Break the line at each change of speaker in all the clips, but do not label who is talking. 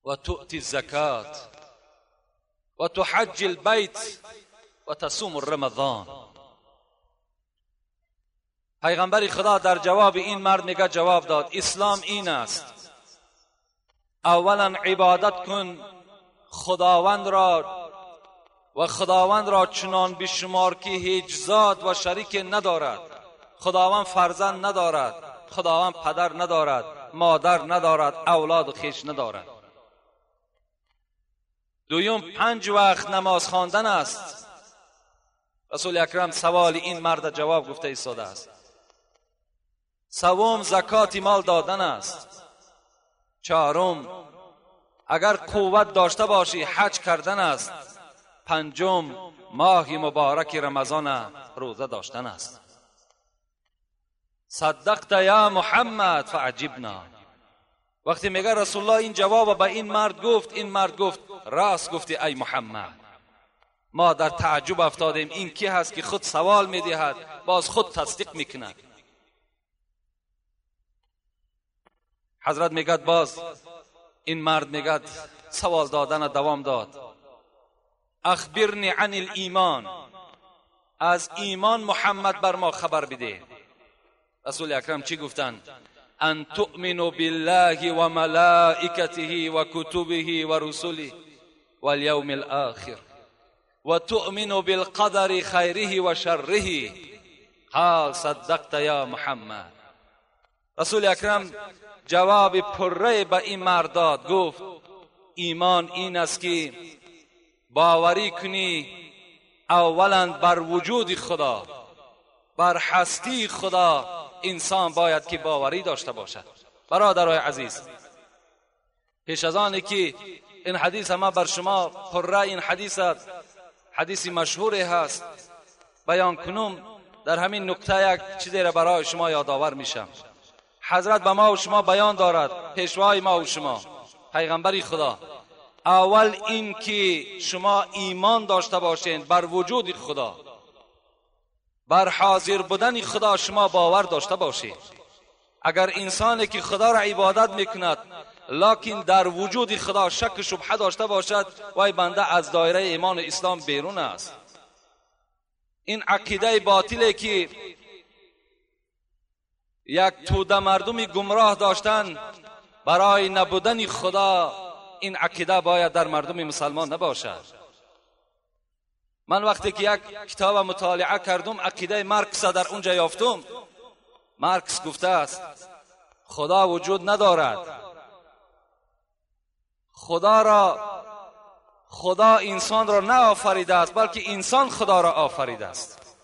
و تؤتی الزکات و تحج البیت و تصوم رمضان. پیغمبر خدا در جواب این مرد میگه جواب داد اسلام این است: اولا عبادت کن خداوند را و خداوند را چنان بشمار که هیچ ذات و شریک ندارد. خداوند فرزند ندارد، خداوند پدر ندارد، مادر ندارد، اولاد و خویش ندارد. دویم 5 وقت نماز خواندن است. رسول اکرم سوال این مرد جواب گفته ایستاده است. سوم زکات مال دادن است. چهارم اگر قوت داشته باشی حج کردن است. پنجم ماه مبارک رمضان روزه داشتن است. صدقت یا محمد فعجبنا. وقتی میگه رسول الله این جواب به این مرد گفت، این مرد گفت راست گفتی ای محمد. ما در تعجب افتادیم این کی هست که خود سوال میدهد باز خود تصدیق میکند. حضرت میگد باز این مرد میگد سوال دادن دوام داد. اخبرنی عن الایمان. از ایمان محمد بر ما خبر بده. رسول اکرم چی گفتند؟ ان تؤمنوا بالله و ملائکته و کتبه و رسله والیوم الاخر و تؤمنوا بالقدر خیره و شره. قال صدقت یا محمد. رسول اکرم جواب پره به این مرد داد. گفت ایمان این است که باوری کنی اولا بر وجود خدا، بر هستی خدا انسان باید که باوری داشته باشد. برادرای عزیز، پیش از آنی که این حدیث ما بر شما پره این حدیث مشهور هست بیان کنم، در همین نکته یک چیزی را برای شما یادآور میشم. حضرت به ما و شما بیان دارد، پیشوای ما و شما پیغمبری خدا، اول این که شما ایمان داشته باشین بر وجود خدا، بر حاضر بودن خدا شما باور داشته باشید. اگر انسانی که خدا را عبادت میکند لکن در وجود خدا شک و شبهه داشته باشد، وای بنده از دایره ایمان اسلام بیرون است. این عقیده باطله که یک توده مردمی گمراه داشتن برای نبودن خدا، این عقیده باید در مردم مسلمان نباشد. من وقتی که یک کتاب مطالعه کردم عقیده مارکس در اونجا یافتم. مارکس گفته است خدا وجود ندارد، خدا انسان را نه آفریده است بلکه انسان خدا را آفریده است.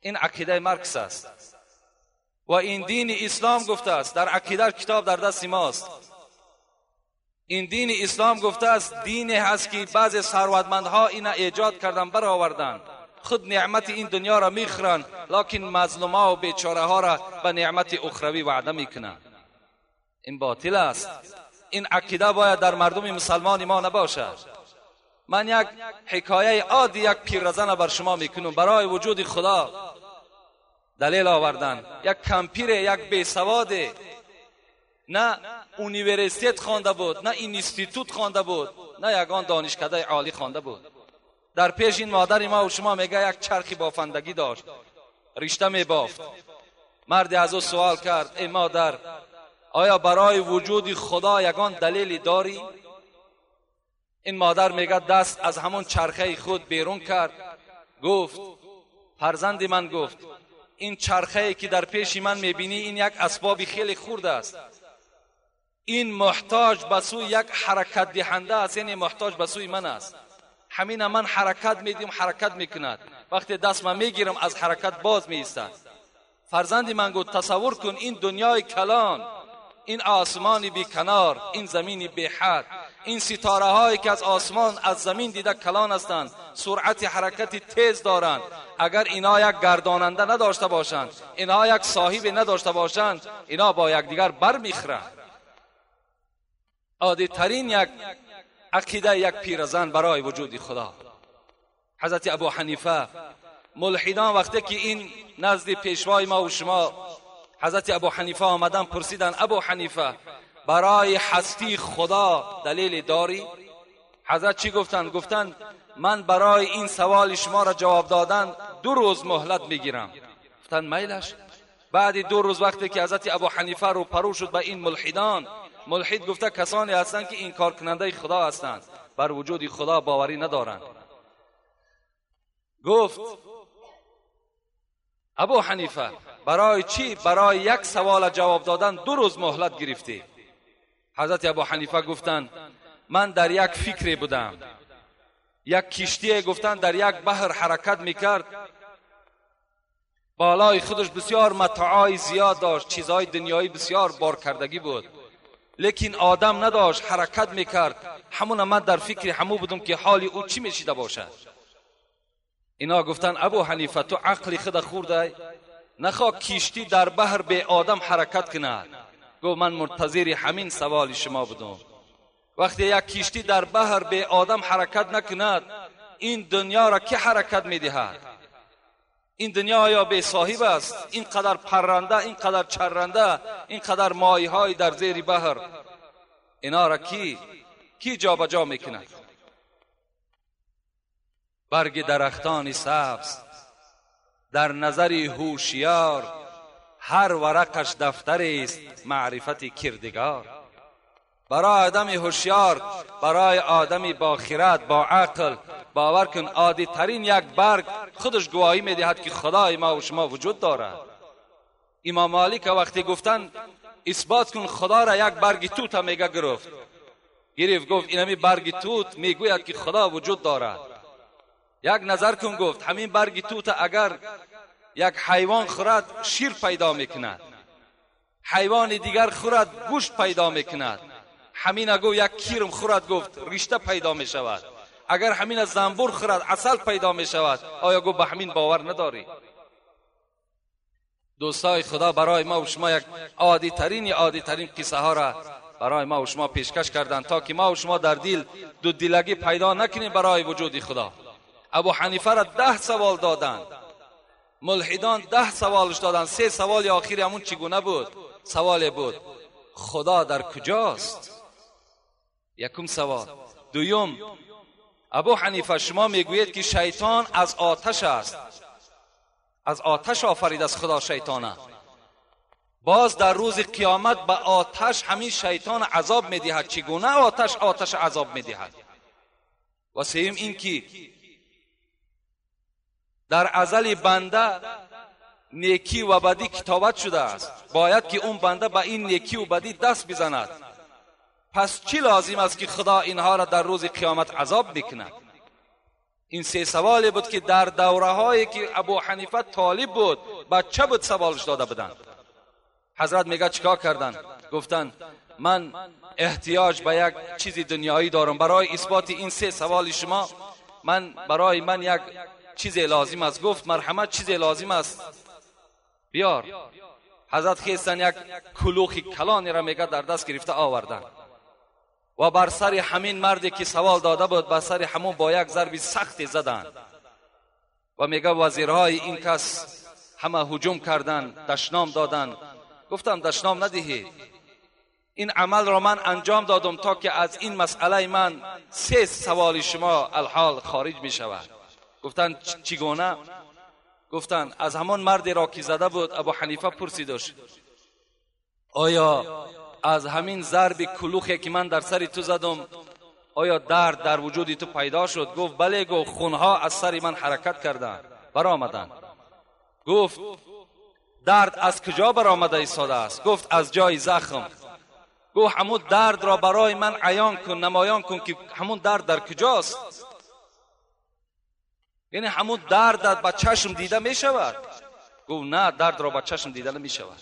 این عقیده مارکس است و این دین اسلام گفته است. در عقیده کتاب در دست ماست. این دین اسلام گفته است دینی هست که بعضی ثروتمندها این ایجاد کردن برآوردن، خود نعمت این دنیا را میخورن لکن مظلوما و بیچاره ها را به نعمت اخروی وعده میکنن. این باطل است. این عقیده باید در مردم مسلمان ما نباشد. من یک حکایه عادی یک پیرزن بر شما میکنم. برای وجود خدا دلیل آوردن. یک کمپیر، یک بیسواد، نه اونیورسیت خوانده بود، نه اینستیتوت خوانده بود، نه یگان دانشکده عالی خوانده بود. در پیش این مادر ما و شما میگه یک چرخی بافندگی داشت، رشته میبافت. مردی از او سوال کرد ای مادر آیا برای وجود خدا یگان دلیلی داری؟ این مادر میگه دست از همون چرخه خود بیرون کرد. گفت فرزند من، گفت این چرخه که در پیش من میبینی این یک اسباب خیلی خرد است. این محتاج به سوی یک حرکت دهنده است، یعنی محتاج به سوی من است. همین من حرکت میدیم حرکت میکند، وقتی دست من میگیرم از حرکت باز میایستد. فرزند من گفت تصور کن این دنیای کلان، این آسمانی بی کنار، این زمینی بی حد، این ستاره هایی که از آسمان از زمین دیده کلان هستند، سرعت حرکتی تیز دارند. اگر اینا یک گرداننده نداشته باشند، اینا یک صاحب نداشته باشند، اینا با یکدیگر بر میخورند. عادی ترین یک عقیده یک پیرزن برای وجود خدا. حضرت ابو حنیفه ملحدان وقتی که این نزد پیشوای ما و شما حضرت ابو حنیفه آمدن پرسیدن ابو حنیفه برای هستی خدا دلیل داری؟ حضرت چی گفتن؟ گفتن من برای این سوال شما را جواب دادن 2 روز مهلت میگیرم. گفتن میلش. بعد 2 روز وقتی که حضرت ابو حنیفه رو پرو شد به این ملحدان، ملحد گفته کسانی هستند که انکار کننده خدا هستند، بر وجود خدا باوری ندارند. گفت ابو حنیفه برای چی برای یک سوال جواب دادن 2 روز مهلت گرفتی؟ حضرت ابو حنیفه گفتند من در یک فکری بودم، یک کشتی گفتن در یک بحر حرکت میکرد، بالای خودش بسیار متاعای زیاد داشت، چیزهای دنیایی بسیار بار کردگی بود، لیکن آدم نداشت، حرکت میکرد. همون من در فکر همو بودم که حالی او چی میشیده باشد. اینا گفتن ابو حنیفه تو عقل خود خورده؟ نخواه کشتی در بحر به آدم حرکت کند. گفت من منتظر همین سوال شما بودم. وقتی یک کشتی در بحر به آدم حرکت نکند، این دنیا را که حرکت میدهد؟ این دنیا آیا به صاحب است؟ اینقدر پرنده، اینقدر چرنده، اینقدر ماهی های در زیر بحر، اینا را کی جابجا میکند؟ برگ درختان سبز در نظر هوشیار، هر ورقش دفتر است معرفت کردگار. برای آدم هوشیار، برای آدمی با خرد، با عقل، باور کن عادی ترین یک برگ خودش گواهی میدهد که خدای ما و شما وجود دارد. امام مالک وقتی گفتن اثبات کن خدا را، یک برگ توت میگه گرفت گفت اینمی برگ توت میگوید که خدا وجود دارد. یک نظر کن گفت همین برگ توت اگر یک حیوان خورد شیر پیدا میکند، حیوان دیگر خورد گوشت پیدا میکند، همین اگو یک کیرم خورد گفت رشته پیدا میشود، اگر همین از زنبور خورد عسل پیدا میشود. آیا گو به همین باور نداری؟ دوستای خدا برای ما و شما یک عادی ترین قصه ها را برای ما و شما پیشکش کردند تا که ما و شما در دل دو دلگی پیدا نکنیم برای وجود خدا. ابو حنیفه را 10 سوال دادند، ملحدان 10 سوالش دادند. 3 سوال آخری همون چگونه بود؟ سوال بود خدا در کجاست؟ یکم سوال. دوم ابو حنیفه شما میگویید که شیطان از آتش است، از آتش آفرید از خدا شیطانه، باز در روز قیامت به آتش همین شیطان عذاب میدهد، چگونه آتش عذاب میدهد؟ و سوم این که در ازل بنده نیکی و بدی کتابت شده است، باید که اون بنده به این نیکی و بدی دست بزند. پس چی لازم است که خدا اینها را در روز قیامت عذاب بکند؟ این 3 سوالی بود که در دوره هایی که ابو حنیفه طالب بود بچه بود سوالش داده بدن. حضرت میگه چیکار کردن؟ گفتن من احتیاج به یک چیز دنیایی دارم، برای اثبات این 3 سوال شما برای من یک چیزی لازم است. گفت مرحمت چیزی لازم است بیار. حضرت خیستن یک کلوخ کلانی را میگه در دست گرفته آوردن و بر سر همین مردی که سوال داده بود بر سر همون با یک ضرب سخت زدن و میگه وزیرهای این کس همه هجوم کردن، دشنام دادن. گفتم دشنام ندهید، این عمل را من انجام دادم تا که از این مسئله من 3 سوال شما الحال خارج می شود. گفتن چگونه؟ گفتن از همون مردی را که زده بود ابو حنیفه پرسیدش آیا از همین ضرب کلوخی که من در سر تو زدم آیا درد در وجود تو پیدا شد؟ گفت بله. گفت خونها از سر من حرکت کردند برآمدند. گفت درد از کجا برآمده ایستاده است؟ گفت از جای زخم. گفت همون درد را برای من عیان کن، نمایان کن که همون درد در کجاست. یعنی همون درد با چشم دیده می شود؟ گفت نه، درد را با چشم دیده نمی شود.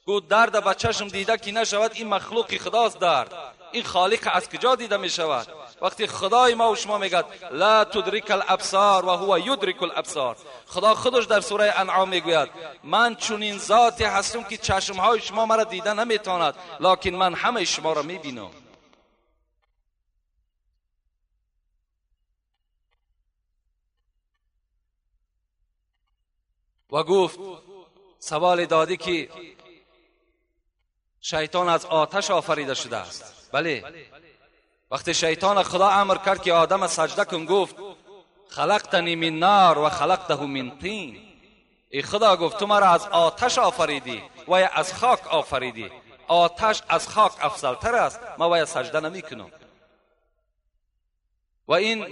گفت درد با چشم دیده که نشود این مخلوق خداست، درد این خالق از کجا دیده می شود؟ وقتی خدای ما و شما میگه لا تدرک الابصار و هو یدرک الابصار، خدا خودش در سوره انعام میگوید من چنین ذاتی هستم که چشمهای شما مرا دیده نمیتواند، لکن من همه شما را میبینم. و گفت سوال دادی که شیطان از آتش آفریده شده است. بله، وقتی شیطان خدا امر کرد که آدم سجده کن، گفت خلقتنی من نار و خلقته من طین. ای خدا، گفت تو مرا از آتش آفریدی و یا از خاک آفریدی. آتش از خاک افضلتر است، ما وی سجده نمی کنم. و این